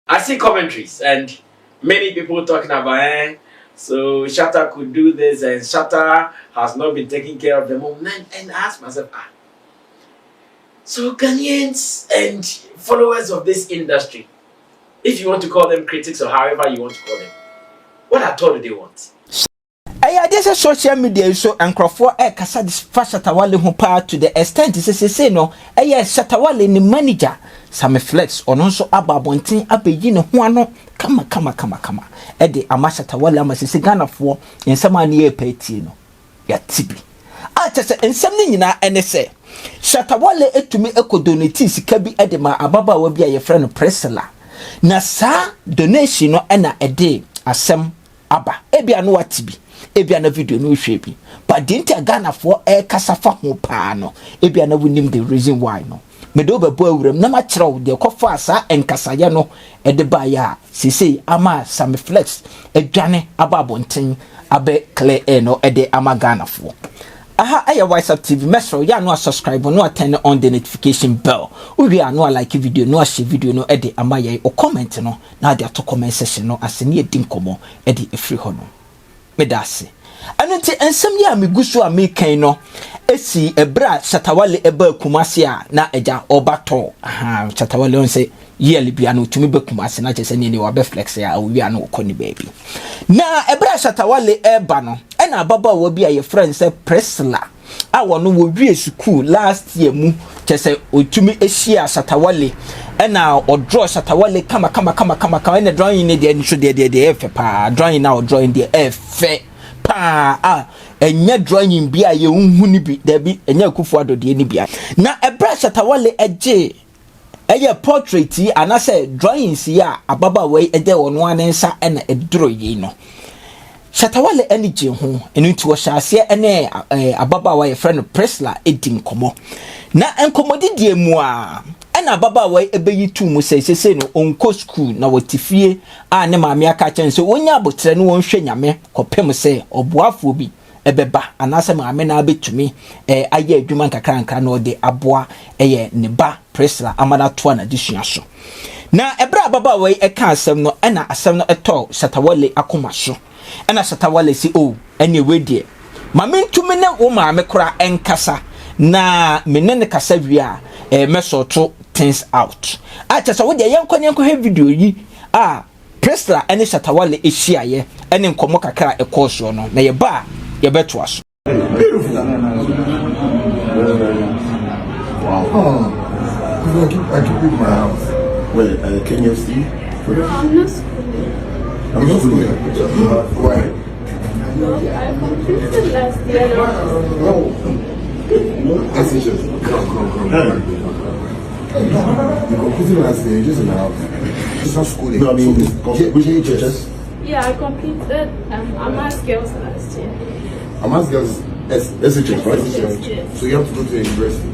I see commentaries and many people talking about so Shatta could do this and Shatta has not been taking care of the mom. And I ask myself, so Ghanaians and followers of this industry, if you want to call them critics or however you want to call them, what at all do they want? This social media so and Crawford kasa this Shatta Wale ho pa to the extent say no Shatta Wale ni manager Sam Flex ono so ababonten abeyi ne ho ano kama e de ama Shatta Wale ama sese Ghana fo ensem an ye patie no ya tibi atese ensem ni nyina ene se Shatta Wale etumi ekodonate sika bi e de ma ababa wa bi a ye friend Priscilla na sa donation no na e de asem aba ebia no watibi ebia na video no hwe bi but the inter Ghana for kasa fa ho pa no ebia na wonim the reason why no me do be bo awuram na ma kyerɛw de kɔfa asa enkasaye no e de ba ya sisi ama Sam Flex adwane ababonten abe clear air no e de ama Ghana for aha aya WhatsApp TV mesro ya no subscribe no turn on the notification bell we are no like video no share video no e de ama ye o comment no na de to comment section no asene e din komo e de efri ho no medase anunti ensem ya meguso a mekan no esi ebra Shatta Wale eba kumase a na eja obato Shatta Wale on say yearly bia no tumi be kumase na chese ne wa be flex ya owi anu okoni baby na ebra Shatta Wale eba no na baba wo bia ye friend say Priscilla a wono wo wie school last year mu chese otumi ehia Shatta Wale na odro Shatta Wale kama na drawing ne de nso de efe pa drawing na drawing de efe pa enya drawing bia ye unhu ni bi da bi enya kufu adode ni bia na ebra Shatta Wale eje eye portrait yi anase drawings ya ababa we ede wono anensa na edro yi no Shatta Wale energy ho enu ti wo hyase ene ababa wa ye friend Priscilla edin komo na enkomodi die mu a na ababa wa ebeyi tu mu sese no onko school na wotifie a ne maame aka chen so wonya abotre no wonhwe nyame kopem se oboafo bi ebeba anase maame na abetumi aye adwuma nkakranka na ode aboa eye ne ba Priscilla amana to na disua so na ebra ababa wa eka asem no na asem no eto Shatta Wale akoma so na Shatta Wale si ene we die mamentumi ne wo maame kora enkasa na menene kasa wi a mesoto things out achasa wo de yenko he video yi Priscilla ene Shatta Wale ehia ene nkomo kakra ekoso no na ye ba ye beto aso wow. I keep in my house. Well, can you see? I'm not schooling. Why? I completed last year. That's it. Come. You completed last year, just in the house. It's not schooling. No, I mean, which churches? Yeah, I completed Amas Girls last year. Amas Girls, SHS, right? Yes. So you have to go to the university.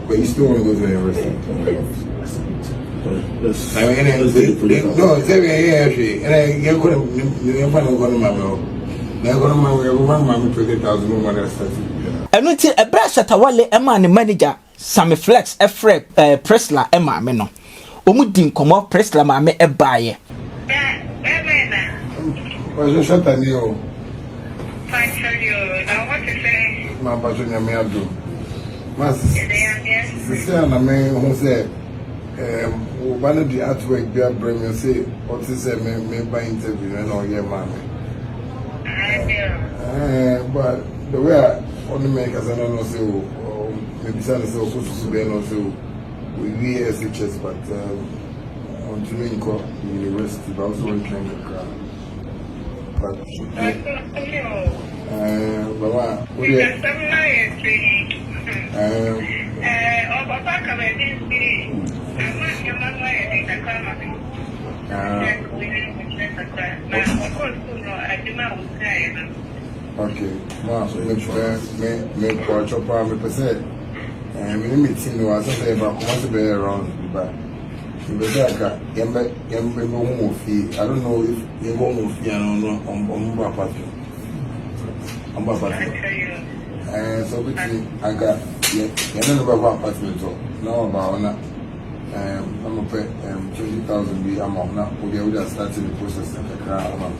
But you still want to go to the university? Yes. No, it's actually, and I get going to my will. They're going to my will, 1,000 more than starting. And until a brass Shatta Wale Emma manager Sam Flex Priscilla Emma Meno. Omudin komo Priscilla mame ebaye. Was a Shatta Neo? Fine, tell you. Now, what to say? My passion, I may have to. Master, sister, and I may who say, one of the artwork they are bringing, say, what is a member interview and all your mammy. But the way I only make as I don't know, so maybe some so close to be also with VSHS, but on to Lincoln University, but also in Canada. But Baba, what do you? Okay, well, make for a chopper, me per se. And we meeting you as I say about what's the around, but Yembe home fee. I don't know if you home fee, I don't know on Bapati. On Bapati. And so between I got you know about apartment now about I'm a pet 20 100,000 be amount now. We are starting the process of the crowd.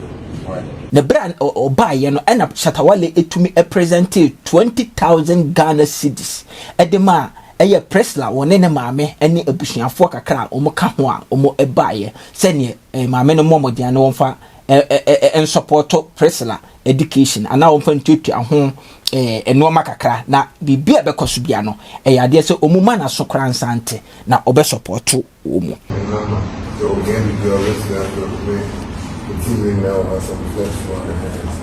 The brand or buy no end up Shatta Wale etumi presented 20,000 Ghana cedis. Edema eye presla wone ne maame ene abusuafo kakra omo ka ho a omo ebaye sene maame no momodian no wonfa en support presla education ana wonfa ntutu aho enoma kakra na bibia be koso bia no ade se omo ma na so kra nsante na obe support omo. The team now has some flex for their hands.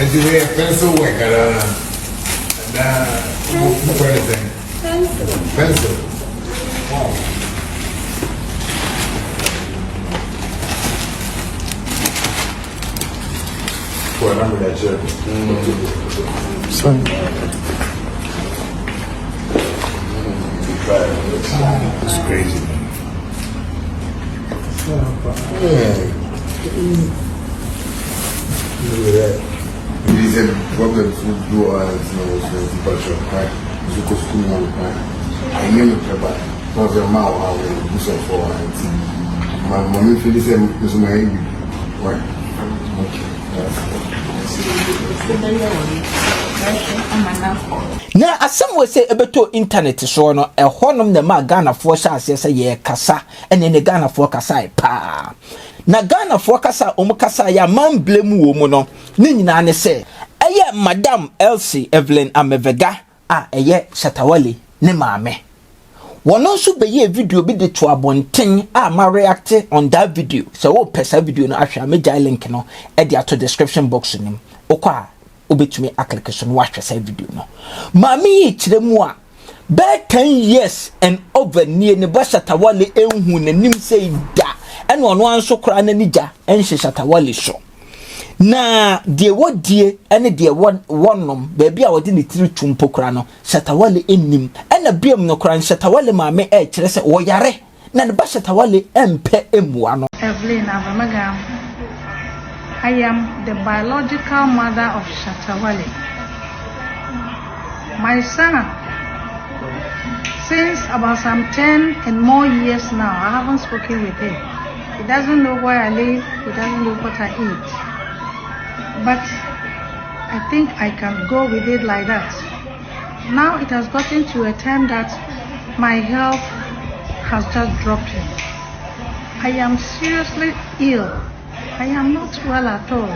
And do they have pencil work pencil. Oh. Well, I remember that joke. Sorry. It's crazy, man. Look at that. These are problems with blue eyes, depression, right? You go school all the time. I never remember. Not very mal, how they do so for my mommy feel the same as my baby. Right. Okay. Na asem we say ebeto internet so no ehonum na ma Ghana for chance say ye kasa ene ne Ghana for kasa pa na Ghana for kasa kasa ya man blame wo mu no ni nyina ne say eye Madam Elsie Evelyn Amevega eye Shatta Wale ne maame wono so be ye video bi de to abonten ma react on that video so wo pesa video no ahwa me jai link no e dia to description box nim okwa obetumi application watch say video no mami kiremu a be 10 years and over near ne ba Shatta Wale enhu nanim say da ene ono anso kra na nija enhye Shatta Wale so na de wodie ene de wonnom ba bia wode ne tiri tumpo kra no Shatta Wale ennim ene biam no kra Shatta Wale maame kire se wo yare na ne ba Shatta Wale empe emua no. Evelyn Avamaga, I am the biological mother of Shatta Wale. My son, since about some 10 and more years now, I haven't spoken with him. He doesn't know where I live, he doesn't know what I eat. But I think I can go with it like that. Now it has gotten to a time that my health has just dropped in. I am seriously ill. I am not well at all.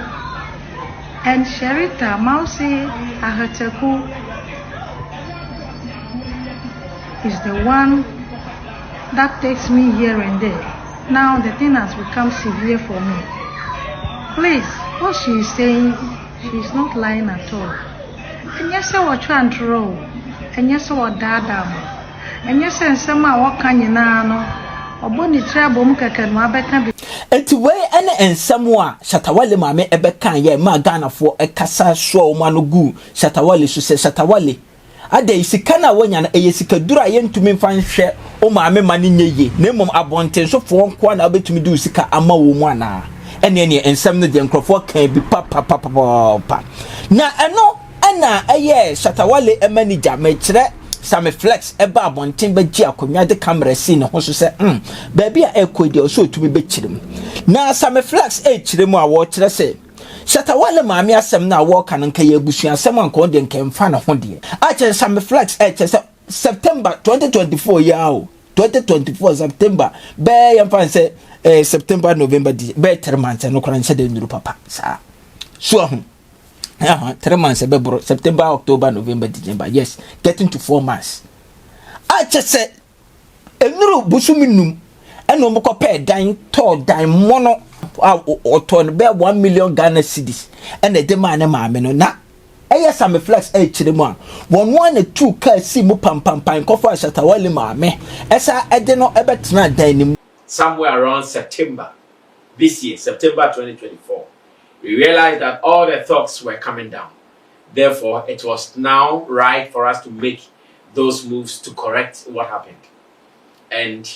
And Sherita Mausi Ahateku is the one that takes me here and there. Now the thing has become severe for me. Please, what she is saying, she is not lying at all. And yes, I was trying to roll. And yes, I was dada. And yes, and some are walking in ano. Oboni trouble mukaka beka. Enti we ene ensemo a Shatta Wale maame ebeka ye ma Ghana for ekasa so ma no gu Shatta Wale so se Shatta Wale ade isika na wonya na eyesika dura ye ntumi mfa nhwe o maame mane nyeye na mom abonten so fo nko na obetumi du sika ama wo mu ana ene ensem no de nkrofo kan bi pa na eno ana eye Shatta Wale manager me kire Same flex eba abonten ba gi akonwa de camera si ne ho so se baby a ekodi o so tumi be kirem na Same flex kirem a wo kire se Shatta Wale maami asem na wo kan nka ye busu asem anko de nka mfa na ho de a kire Same flex kire se September 2024 ya o 2024 September be yam fan se September November be 3 months no kran se de nduru papa sa so 3 months September, October, November, December. Yes, getting to 4 months. I just said, a little busuminum, and no more pay dine, tall dine mono, or turn bear 1 million Ghana cedis and the demand no na some flex one 2 car see mu pam coffee Shatta Wale mame esa edeno ebetna dan somewhere around September this year, September 2024, we realized that all the thugs were coming down. Therefore, it was now right for us to make those moves to correct what happened. And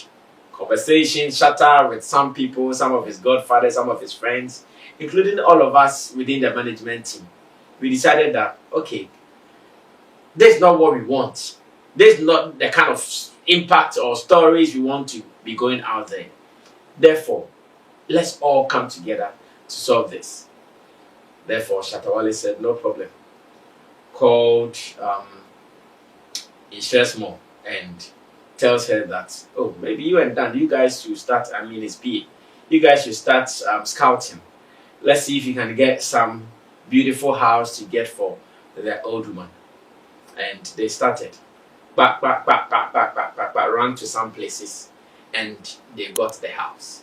conversation, Shatta with some people, some of his godfathers, some of his friends, including all of us within the management team, we decided that, okay, this is not what we want. This is not the kind of impact or stories we want to be going out there. Therefore, let's all come together to solve this. Therefore, Shatta Wale said, no problem. Called Ishesmo and tells her that, oh, maybe you and Dan, you guys should start, his PA, you guys should start scouting. Let's see if you can get some beautiful house to get for the old woman. And they started. Run to some places, and they got the house.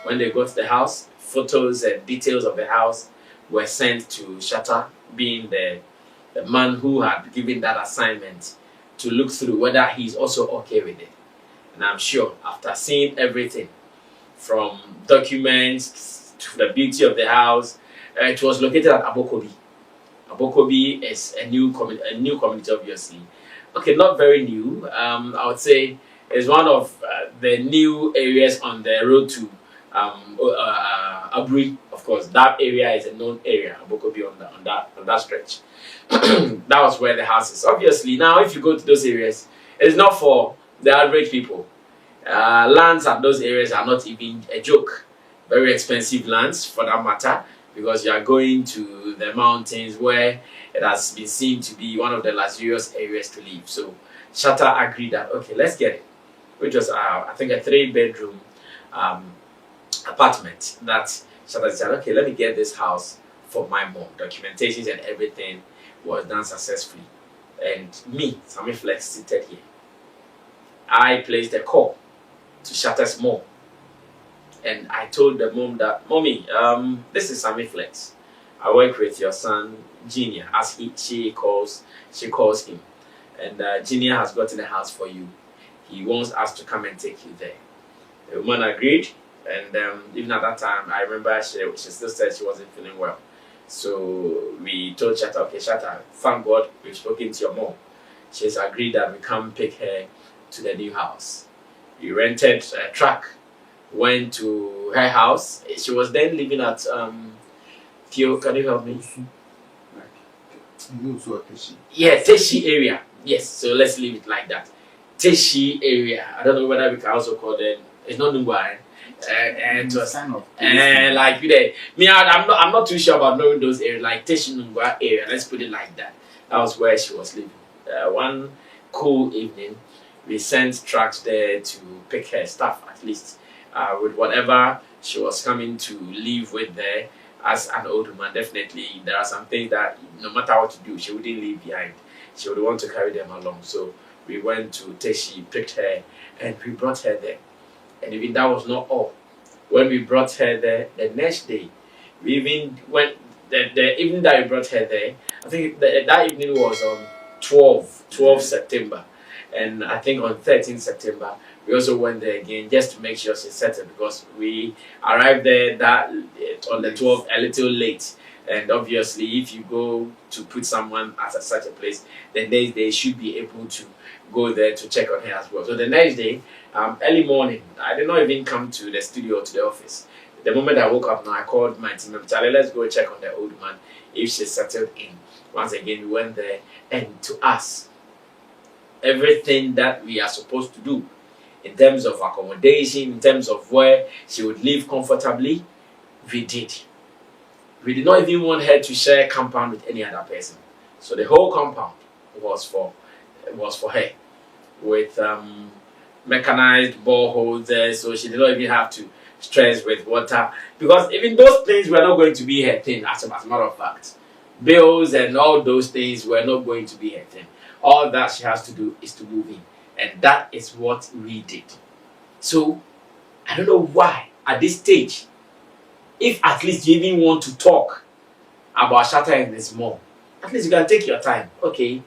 When they got the house, photos and details of the house were sent to Shatta, being the man who had given that assignment, to look through whether he's also okay with it. And I'm sure after seeing everything, from documents to the beauty of the house, it was located at Abokobi. Abokobi is a new community, obviously. Okay, not very new. I would say it's one of the new areas on the road to Aburi. Of course, that area is a known area. Abokobi on that stretch. That was where the house is. Obviously, now if you go to those areas, it's not for the average people. Lands at those areas are not even a joke. Very expensive lands, for that matter, because you are going to the mountains where it has been seen to be one of the luxurious areas to live. So Shatta agreed that, okay, let's get it. Which was, I think, a 3-bedroom apartment that Shatta said, okay, let me get this house for my mom. Documentations and everything was done successfully. And me, Sammy Flex, seated here. I placed a call to Shatta's mom. And I told the mom that, Mommy, this is Sammy Flex. I work with your son, Genia, as she calls him. And Genia has gotten a house for you. He wants us to come and take you there. The woman agreed. And even at that time, I remember she still said she wasn't feeling well. So we told Shatta, okay, Shatta, thank God we've spoken to your mom. She's agreed that we come pick her to the new house. We rented a truck, went to her house. She was then living at Theo, can you help me? Yeah, Teshi area. Yes, so let's leave it like that. Teshi area. I don't know whether we can also call them. It's not Nungwa. And like me, I'm not too sure about knowing those areas, like Teshi Nungwa area. Let's put it like that. That was where she was living. One cool evening, we sent trucks there to pick her stuff, at least with whatever she was coming to live with there. As an old woman, definitely there are some things that no matter what you do, she wouldn't leave behind. She would want to carry them along. So we went to Teshi, picked her, and we brought her there. And even that was not all. When we brought her there, the next day, we even went, the evening that we brought her there, I think that evening was on 12 September. And I think on 13 September, we also went there again just to make sure she's settled, because we arrived there on the 12th a little late. And obviously, if you go to put someone at such a place, then they should be able to go there to check on her as well. So the next day, early morning, I did not even come to the studio or to the office. The moment I woke up now, I called my team member, Charlie, let's go check on the old man if she's settled in. Once again, we went there, and to us, everything that we are supposed to do in terms of accommodation, in terms of where she would live comfortably, we did. We did not even want her to share a compound with any other person. So the whole compound was for her, with mechanized boreholes there, so she did not even have to stress with water, because even those things were not going to be her thing. As a matter of fact, bills and all those things were not going to be her thing. All that she has to do is to move in, and that is what we did. So I don't know why at this stage if at least you even want to talk about Shatta and his mom, at least you can take your time. Okay,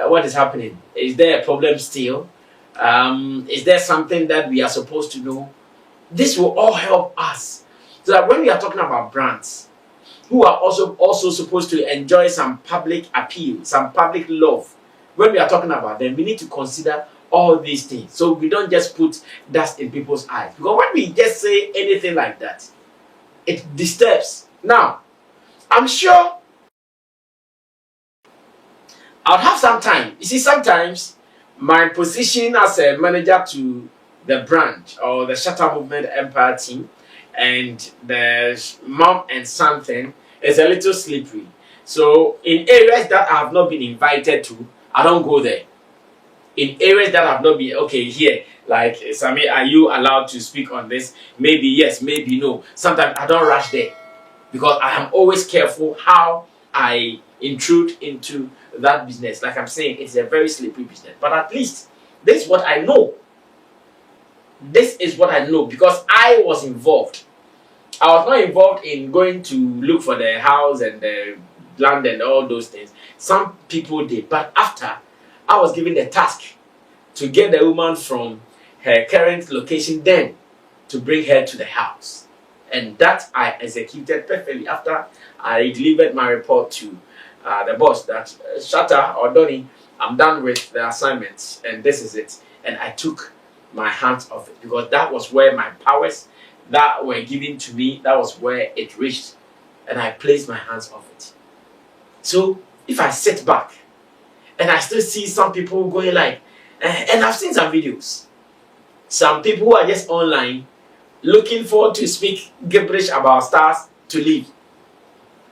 what is happening? Is there a problem still? Is there something that we are supposed to know? This will all help us, so that when we are talking about brands who are also supposed to enjoy some public appeal, some public love, when we are talking about them, we need to consider all these things, so we don't just put dust in people's eyes. Because when we just say anything like that, it disturbs. Now, I'm sure I'll have some time. You see, sometimes my position as a manager to the brand or the Shatta Movement Empire team and the mom and son thing is a little slippery. So in areas that I have not been invited to, I don't go there. In areas that have not been, okay, here, like, Sami, are you allowed to speak on this? Maybe yes, maybe no. Sometimes I don't rush there because I am always careful how I intrude into that business. Like I'm saying, it's a very slippery business. But at least this is what I know. This is what I know because I was involved. I was not involved in going to look for the house and the land and all those things. Some people did, but after I was given the task to get the woman from her current location then to bring her to the house. And that I executed perfectly after I delivered my report to the boss that Shatta or Donny, I'm done with the assignments and this is it. And I took my hands off it because that was where my powers that were given to me, that was where it reached. And I placed my hands off it. So if I sit back and I still see some people going like, and I've seen some videos. Some people who are just online looking forward to speak gibberish about stars to leave.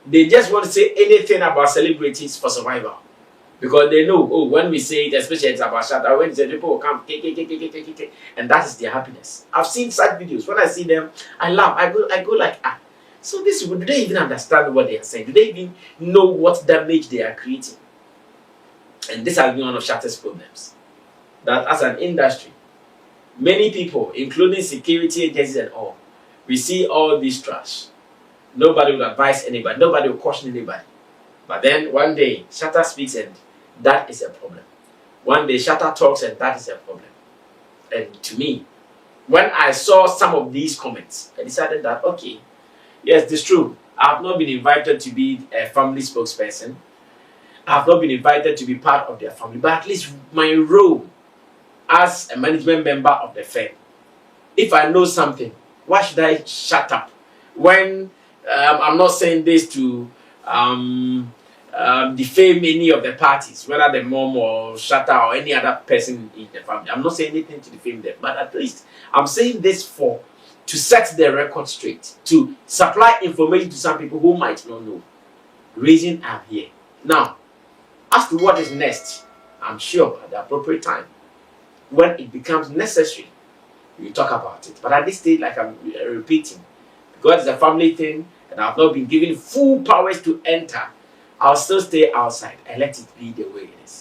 They just want to say anything about celebrities for survival. Because they know, oh, when we say it, especially it's about Shatta, when the people will come, and that is their happiness. I've seen such videos. When I see them, I laugh. I go like, ah. So these people, do they even understand what they are saying? Do they even know what damage they are creating? And this has been one of Shatta's problems. That as an industry, many people, including security agencies and all, we see all this trash. Nobody will advise anybody. Nobody will caution anybody. But then one day, Shatta speaks and that is a problem. One day, Shatta talks and that is a problem. And to me, when I saw some of these comments, I decided that, okay, yes, this is true. I have not been invited to be a family spokesperson. I have not been invited to be part of their family. But at least my role as a management member of the firm, if I know something, why should I shut up? When I'm not saying this to defame any of the parties, whether the mom or Shatta or any other person in the family. I'm not saying anything to defame them, but at least I'm saying this to set the record straight, to supply information to some people who might not know. Reason I'm here. Now, as to what is next, I'm sure at the appropriate time, when it becomes necessary, we talk about it. But at this stage, like I'm repeating, because it's a family thing and I've not been given full powers to enter, I'll still stay outside and let it be the way it is.